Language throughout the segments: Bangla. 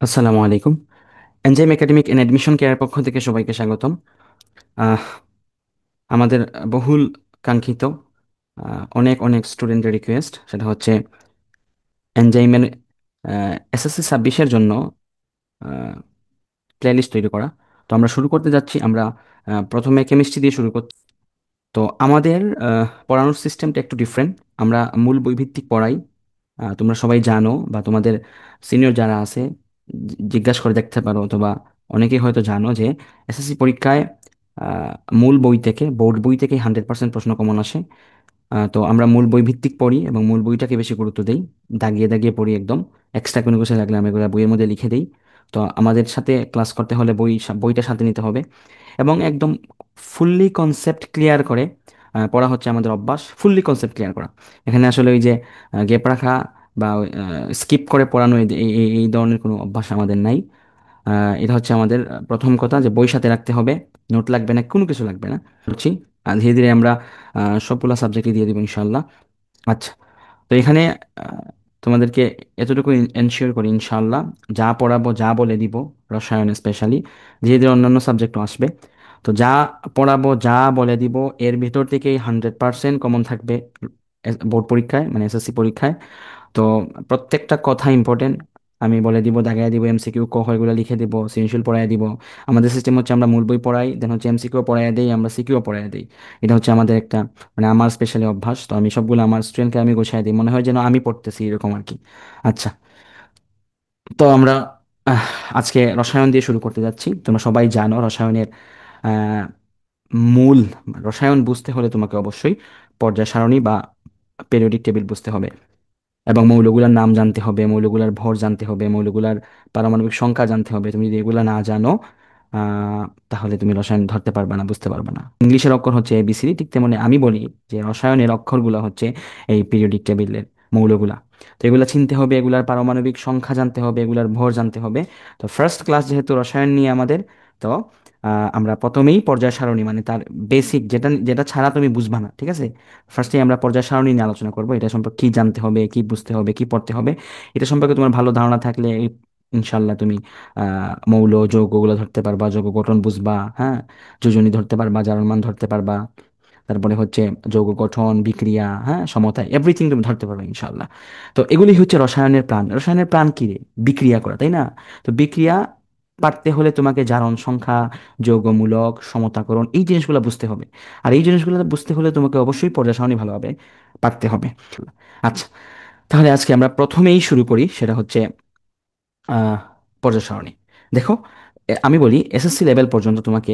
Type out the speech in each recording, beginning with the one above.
আসসালামু আলাইকুম। Enzyme academic and admission care পক্ষ থেকে সবাইকে স্বাগতম। আহ, আমাদের বহুল কাঙ্ক্ষিত অনেক অনেক স্টুডেন্টের রিকোয়েস্ট, সেটা হচ্ছে এনজাইমের এসএসসি 26-এর জন্য প্লেলিস্ট তৈরি করা। তো আমরা শুরু করতে যাচ্ছি। আমরা প্রথমে কেমিস্ট্রি দিয়ে শুরু করছি। তো আমাদের পড়ানোর সিস্টেমটা একটু ডিফারেন্ট। আমরা মূল বইভিত্তিক পড়াই। তোমরা সবাই জানো, বা তোমাদের সিনিয়র যারা আছে জিজ্ঞাসা করে দেখতে পারো, অথবা অনেকেই হয়তো জানো যে এসএসসি পরীক্ষায় আহ, মূল বই থেকে, বোর্ড বই থেকে 100% প্রশ্ন কমন আসে। তো আমরা মূল বই ভিত্তিক পড়ি এবং মূল বইটাকে বেশি গুরুত্ব দেই। দাগিয়ে দাগিয়ে পড়ি একদম। এক্সট্রা কোনো কিছু লাগলে আমি এগুলো বইয়ের মধ্যে লিখে দিই। তো আমাদের সাথে ক্লাস করতে হলে বইটা সাথে নিতে হবে এবং একদম ফুললি কনসেপ্ট ক্লিয়ার করে পড়া হচ্ছে আমাদের অভ্যাস। ফুললি কনসেপ্ট ক্লিয়ার করা, এখানে আসলে ওই যে গেপ রাখা বা স্কিপ করে পড়ানো এই ধরনের কোনো অভ্যাস আমাদের নাই। এটা হচ্ছে আমাদের প্রথম কথা, যে বই সাথে রাখতে হবে। নোট লাগবে না, কোনো কিছু লাগবে না। করছি আর ধীরে ধীরে আমরা সবগুলা সাবজেক্টই দিয়ে দিব ইনশাল্লাহ। আচ্ছা, তো এখানে আহ, তোমাদেরকে এতটুকু এনশিওর করি ইনশাল্লাহ, যা পড়াবো, যা বলে দিব, রসায়ন স্পেশালি, ধীরে ধীরে অন্যান্য সাবজেক্টও আসবে। তো যা পড়াবো, যা বলে দিব, এর ভিতর থেকেই 100% কমন থাকবে বোর্ড পরীক্ষায়, মানে এসএসসি পরীক্ষায়। তো প্রত্যেকটা কথা ইম্পর্টেন্ট। আমি বলে দিব, দাগাই দিব, এমসিকিউ ক হয় এগুলো লিখে দিব, সৃজনশীল পড়াই দিব। আমাদের সিস্টেম হচ্ছে আমরা মূল বই পড়াই, দেন হচ্ছে এমসিকিউ পড়াই দেই, আমরা সিকিউ পড়াই দিই। এটা হচ্ছে আমাদের একটা, মানে আমার স্পেশালি অভ্যাস। তো আমি সবগুলো আমার স্টুডেন্টকে আমি গোছাই দিই, মনে হয় যেন আমি পড়তেছি এরকম আর কি। আচ্ছা, তো আমরা আহ, আজকে রসায়ন দিয়ে শুরু করতে যাচ্ছি। তোমরা সবাই জানো রসায়নের আহ, মূল, রসায়ন বুঝতে হলে তোমাকে অবশ্যই পর্যায় সারণী বা পেরিওডিক টেবিল বুঝতে হবে এবং মৌলগুলার নাম জানতে হবে, মৌলগুলার ভর জানতে হবে, মৌলগুলার পারমাণবিক সংখ্যা জানতে হবে। তুমি যদি এগুলা না জানো আহ, তাহলে তুমি রসায়ন ধরতে পারবে না, বুঝতে পারবে না। ইংলিশের অক্ষর হচ্ছে এবিসিডি, ঠিক তেমনি আমি বলি যে রসায়নের অক্ষরগুলো হচ্ছে এই পিরিয়ডিক টেবিলের মৌলগুলা। তো এগুলা চিনতে হবে, এগুলার পারমাণবিক সংখ্যা জানতে হবে, এগুলার ভর জানতে হবে। তো ফার্স্ট ক্লাস যেহেতু রসায়ন নিয়ে আমাদের, তো আমরা প্রথমেই পর্যায় সারণী, মানে তার বেসিক, যেটা যেটা ছাড়া তুমি বুঝবা না, ঠিক আছে। ফার্স্টে আমরা পর্যায় সারণী নিয়ে আলোচনা করবো, এটা সম্পর্কে কি জানতে হবে, কি বুঝতে হবে, কি পড়তে হবে। এটা সম্পর্কে তোমার ভালো ধারণা থাকলে ইনশাল্লাহ তুমি মৌল যৌগ গুলো ধরতে পারবা, যৌগ গঠন বুঝবা, হ্যাঁ, যোজনী ধরতে পারবা, জারণ মান ধরতে পারবা। তারপরে হচ্ছে যৌগ গঠন, বিক্রিয়া, হ্যাঁ, সমতা, এভরিথিং তুমি ধরতে পারবে ইনশাল্লাহ। তো এগুলি হচ্ছে রসায়নের প্রাণ। রসায়নের প্রাণ কি রে? বিক্রিয়া করা, তাই না? তো বিক্রিয়া পারতে হলে তোমাকে জারণ সংখ্যা, যৌগমূলক, সমতাকরণ, এই জিনিসগুলো বুঝতে হবে। আর এই জিনিসগুলো বুঝতে হলে তোমাকে অবশ্যই পর্যায় সারণী ভালোভাবে পারতে হবে। আচ্ছা, তাহলে আজকে আমরা প্রথমেই শুরু করি, সেটা হচ্ছে আহ, পর্যায় সারণী। দেখো, আমি বলি এসএসসি লেভেল পর্যন্ত তোমাকে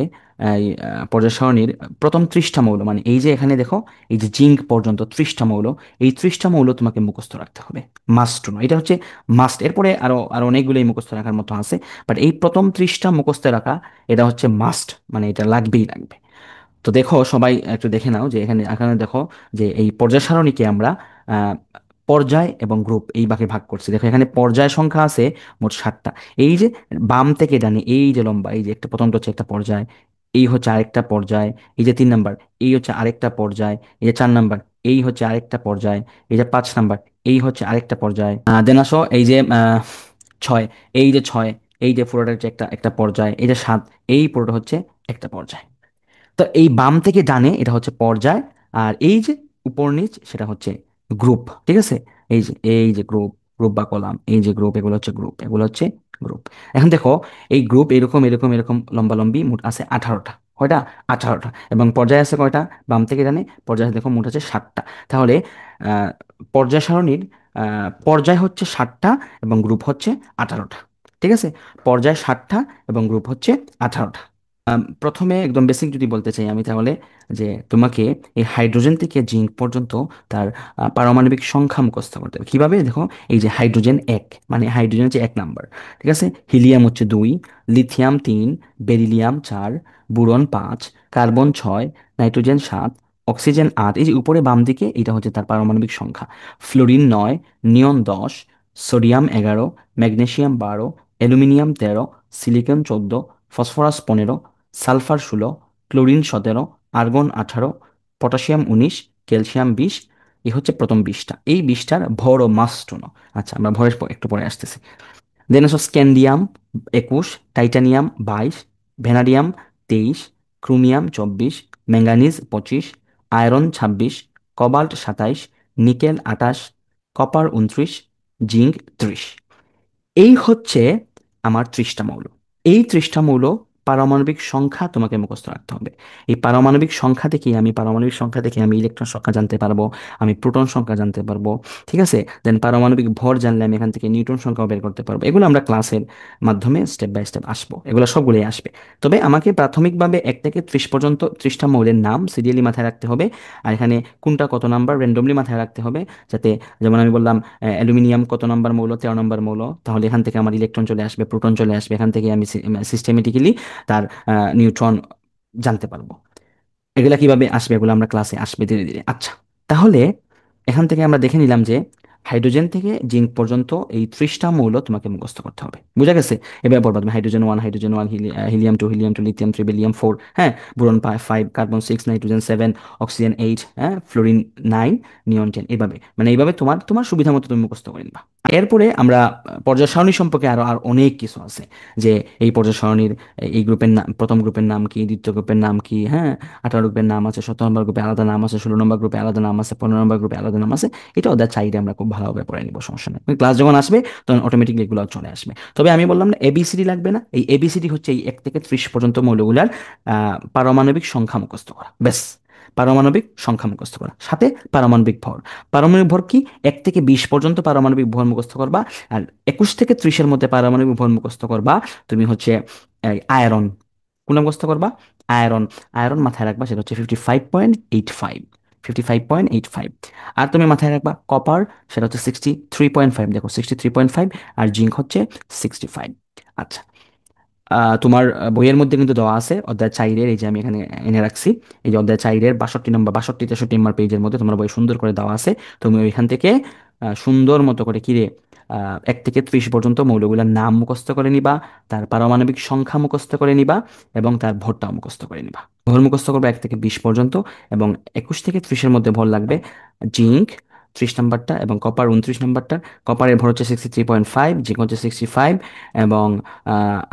এই পর্যায় সারণীর প্রথম 30টা মৌল, মানে এই যে এখানে দেখো, এই যে জিঙ্ক পর্যন্ত 30টা মৌল, এই 30টা মৌল তোমাকে মুখস্থ রাখতে হবে। মাস্ট নয়, এটা হচ্ছে মাস্ট। এরপরে আরো আরো অনেকগুলোই মুখস্থ রাখার মতো আছে, বাট এই প্রথম 30টা মুখস্থ রাখা, এটা হচ্ছে মাস্ট, মানে এটা লাগবেই লাগবে। তো দেখো, সবাই একটু দেখে নাও যে এখানে এখানে দেখো যে এই পর্যায় সারণীকে আমরা আহ, পর্যায় এবং গ্রুপ এই ভাগে ভাগ করছি। দেখো এখানে পর্যায় সংখ্যা আছে মোট 7টা। এই যে বাম থেকে ডানে, এই যে লম্বা, এই যে একটা, প্রথমটা হচ্ছে একটা পর্যায়, এই হচ্ছে আরেকটা পর্যায়, এই যে 3 নাম্বার, এই হচ্ছে আরেকটা পর্যায়, এই যে 4 নাম্বার, এই হচ্ছে আরেকটা পর্যায়, এই যে 5 নাম্বার, এই হচ্ছে আরেকটা পর্যায়। দেন আসো এই যে 6, এই যে 6, এই যে পুরোটা হচ্ছে একটা একটা পর্যায়, এই যে 7, এই পুরোটা হচ্ছে একটা পর্যায়। তো এই বাম থেকে ডানে এটা হচ্ছে পর্যায়, আর এই যে উপর নিচ সেটা হচ্ছে গ্রুপ, ঠিক আছে। এই যে গ্রুপ, গ্রুপ বা কলাম, এই যে গ্রুপ, এগুলো হচ্ছে গ্রুপ, এগুলো হচ্ছে গ্রুপ। এখন দেখো, এই গ্রুপ এরকম এরকম এরকম লম্বা লম্বি মোট আছে 18টা। কয়টা? 18টা। এবং পর্যায় আছে কয়টা? বাম থেকে ডানে পর্যায় দেখো মোট আছে 7টা। তাহলে আহ, পর্যায় সারণীর পর্যায় হচ্ছে 7টা এবং গ্রুপ হচ্ছে 18টা, ঠিক আছে। পর্যায় 7টা এবং গ্রুপ হচ্ছে 18টা। প্রথমে একদম বেসিক যদি বলতে চাই আমি, তাহলে যে তোমাকে এই হাইড্রোজেন থেকে জিঙ্ক পর্যন্ত তার পারমাণবিক সংখ্যা মুখস্থ করতে হবে। কিভাবে? দেখো, এই যে হাইড্রোজেন 1, মানে হাইড্রোজেন হচ্ছে 1 নাম্বার, ঠিক আছে। হিলিয়াম হচ্ছে 2, lithium 3, beryllium 4, boron 5, carbon 6, nitrogen 7, oxygen 8। এই যে উপরে বাম দিকে এটা হচ্ছে তার পারমাণবিক সংখ্যা। Fluorine 9, neon 10, sodium 11, magnesium 12, aluminium 13, silicon 14, phosphorus 15, sulphur 16, chlorine 17, argon 18, potassium 19, calcium 20। এই হচ্ছে প্রথম 20টা। এই 20টার ভর ও মাস টুনো। আচ্ছা, আমরা ভরের একটু পরে আসতেছি। দেন আছে scandium 21, titanium 22, vanadium 23, chromium 24, manganese 25, iron 26, কবাল্ট 27, nickel 28, copper 29, zinc 30। এই হচ্ছে আমার 30টা মৌল। এই 30টা মৌল পারমাণবিক সংখ্যা তোমাকে মুখস্থ রাখতে হবে। এই পারমাণবিক সংখ্যা থেকে আমি ইলেকট্রন সংখ্যা জানতে পারবো, আমি প্রোটন সংখ্যা জানতে পারবো। ঠিক আছে, দেন পারমাণবিক ভর জানলে আমি এখান থেকে নিউটন সংখ্যাও বের করতে পারবো। এগুলো আমরা ক্লাসের মাধ্যমে স্টেপ বাই স্টেপ আসবো, এগুলো সবগুলোই আসবে। তবে আমাকে প্রাথমিকভাবে 1 থেকে 30 পর্যন্ত 30টা মৌলের নাম সিরিয়ালি মাথায় রাখতে হবে। আর এখানে কোনটা কত নাম্বার র্যান্ডমলি মাথায় রাখতে হবে, যাতে, যেমন আমি বললাম অ্যালুমিনিয়াম কত নাম্বার মৌল, 13 নম্বর মৌল, তাহলে এখান থেকে আমার ইলেকট্রন চলে আসবে, প্রোটন চলে আসবে, এখান থেকে আমি সিস্টেমেটিক্যালি তার নিউট্রন জানতে পারবো। এগুলা কিভাবে আসবে, এগুলো আমরা ক্লাসে আসবে ধীরে ধীরে। আচ্ছা, তাহলে এখান থেকে আমরা দেখে নিলাম যে হাইড্রোজেন থেকে জিঙ্ক পর্যন্ত এই 30টা মৌল তোমাকে মুখস্থ করতে হবে। বুঝা গেছে? এবার পড়বা তুমি hydrogen 1, hydrogen 1, helium 2, helium 2, lithium 3, beryllium 4, হ্যাঁ, বোরন 5, কার্বন 6, নাইট্রোজেন 7, অক্সিজেন 8, হ্যাঁ, ফ্লোরিন 9, নিয়ন 10। এইভাবে মানে এইভাবে তোমার তোমার সুবিধা মতো তুমি মুখস্থ করে নিবা। এরপরে আমরা পর্যায় সারণী সম্পর্কে আরো আর অনেক কিছু আছে, যে এই পর্যায় সারণীর এই গ্রুপের নাম, প্রথম গ্রুপের নাম কি, দ্বিতীয় গ্রুপের নাম কি, হ্যাঁ, 18 গ্রুপের নাম আছে, 17 নম্বর গ্রুপে আলাদা নাম আছে, 16 নম্বর গ্রুপে আলাদা নাম আছে, 15 নম্বর গ্রুপে আলাদা নাম আছে। এটা ওদের চাইলে আমরা খুব ভালোভাবে পড়ে নিব, সমস্যা নেই। ক্লাস যখন আসবে তখন অটোমেটিকলি এগুলো চলে আসবে। তবে আমি বললাম না এবিসিডি লাগবে না, এই এবিসিডি হচ্ছে এই 1 থেকে 30 পর্যন্ত মৌলগুলার পারমাণবিক সংখ্যা মুখস্থ করা, ব্যাস। পারমাণবিক সংখ্যা মুখস্থ করা, সাথে পারমাণবিক ভর। পারমাণবিক ভর কি, 1 থেকে 20 পর্যন্ত পারমাণবিক ভর মুখস্থ করবা। আর 21 থেকে 30-এর মধ্যে পারমাণবিক ভর মুখস্থ করবা তুমি হচ্ছে আয়রন। কোনটা মুখস্থ করবা? আয়রন। আয়রন মাথায় রাখবা, সেটা হচ্ছে 55.85, 55.85। আর তুমি মাথায় রাখবা কপার, সেটা হচ্ছে 63.5, দেখো 63.5। আর জিঙ্ক হচ্ছে 65। আচ্ছা, তোমার বইয়ের মধ্যে কিন্তু দেওয়া আছে অধ্যায় 4-এর, এই যে আমি এখানে এনে রাখছি, এই যে অধ্যায় 4-এর 62 নম্বর, 62, 63 নম্বর পেজের মধ্যে তোমার বই সুন্দর করে দেওয়া আছে। তুমি ওইখান থেকে সুন্দর মতো করে কিরে 1 থেকে 30 পর্যন্ত মৌলগুলোর নাম মুখস্থ করে নিবা, তার পারমাণবিক সংখ্যা মুখস্থ করে নিবা, এবং তার ভরটাও মুখস্থ করে নিবা। ভর মুখস্থ করবে 1 থেকে 20 পর্যন্ত, এবং 21 থেকে 30-এর মধ্যে ভর লাগবে জিঙ্ক 30 নম্বরটা, এবং কপার 29 নম্বরটা। কপারের ভর হচ্ছে 63.5, জিঙ্ক হচ্ছে 65, এবং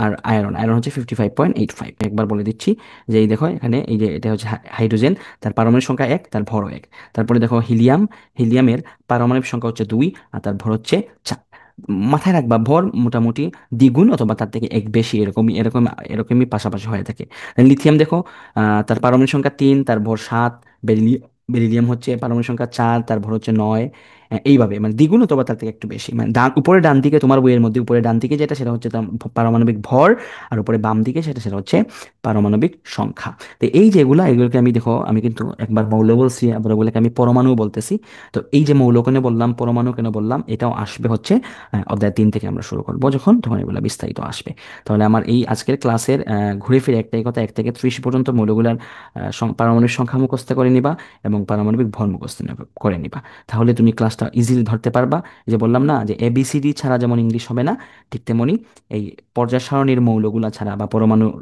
আর আয়রন আয়রন হচ্ছে 55.85। একবার বলে দিচ্ছি, যে এই দেখো এখানে, এই যে এটা হচ্ছে হাইড্রোজেন, তার পারমাণবিক সংখ্যা 1, তার ভরও 1। তারপরে দেখো হিলিয়াম, হিলিয়ামের পারমাণবিক সংখ্যা হচ্ছে 2, আর তার ভর হচ্ছে 4। মাথায় রাখবা ভর মোটামুটি দ্বিগুণ অথবা তার থেকে এক বেশি, এরকমই পাশাপাশি হয়ে থাকে। লিথিয়াম দেখো, তার পারমাণবিক সংখ্যা 3, তার ভর 7। বেরিলিয়াম হচ্ছে পারমাণবিক সংখ্যা 4, তার ভর হচ্ছে 9। এইভাবে মানে দ্বিগুণ অথবা তার থেকে একটু বেশি, মানে উপরে ডান দিকে তোমার বইয়ের মধ্যে উপরে ডান দিকে যেটা, সেটা হচ্ছে তার পারমাণবিক ভর, আর উপরে বাম দিকে সেটা সেটা হচ্ছে পারমাণবিক সংখ্যা। তো এই যেগুলা, এগুলোকে আমি দেখো, আমি কিন্তু একবার মৌল বলছি, আবার ওগুলোকে আমি পরমাণু বলতেছি। তো এই যে মৌল কেন বললাম, পরমাণু কেন বললাম, এটাও আসবে হচ্ছে অধ্যায় 3 থেকে আমরা শুরু করবো যখন, তখন এগুলো বিস্তারিত আসবে। তাহলে আমার এই আজকের ক্লাসের ঘুরে ফিরে একটাই কথা, 1 থেকে 30 পর্যন্ত মৌলগুলার পারমাণবিক সংখ্যা মুখস্থ করে নিবা, এবং পারমাণবিক ভর মুখস্থ করে নিবা। তাহলে তুমি ক্লাসটা ইজিলি ধরতে পারবা। এই যে বললাম না, যে এবিসিডি ছাড়া যেমন ইংলিশ হবে না, ঠিক তেমনি এই পর্যায় সারণীর মৌলগুলা ছাড়া, বা পরমাণুর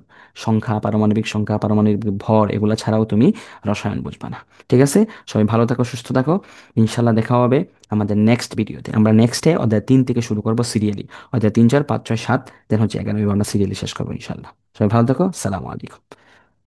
সংখ্যা, পারমাণবিক সংখ্যা, পারমাণবিক ভর, এগুলা ছাড়াও তুমি রসায়ন বুঝবা না। ঠিক আছে? সবাই ভালো থাকো, সুস্থ থাকো। ইনশাল্লাহ দেখা হবে আমাদের নেক্সট ভিডিওতে। আমরা নেক্সটে অধ্যায় 3 থেকে শুরু করবো সিরিয়ালি। অধ্যায় 3, 4, 5, 6, 7, দেন হচ্ছে 11 আমরা সিরিয়ালি শেষ করবো ইনশাল্লাহ। সবাই ভালো থাকো, সালামু আলাইকুম।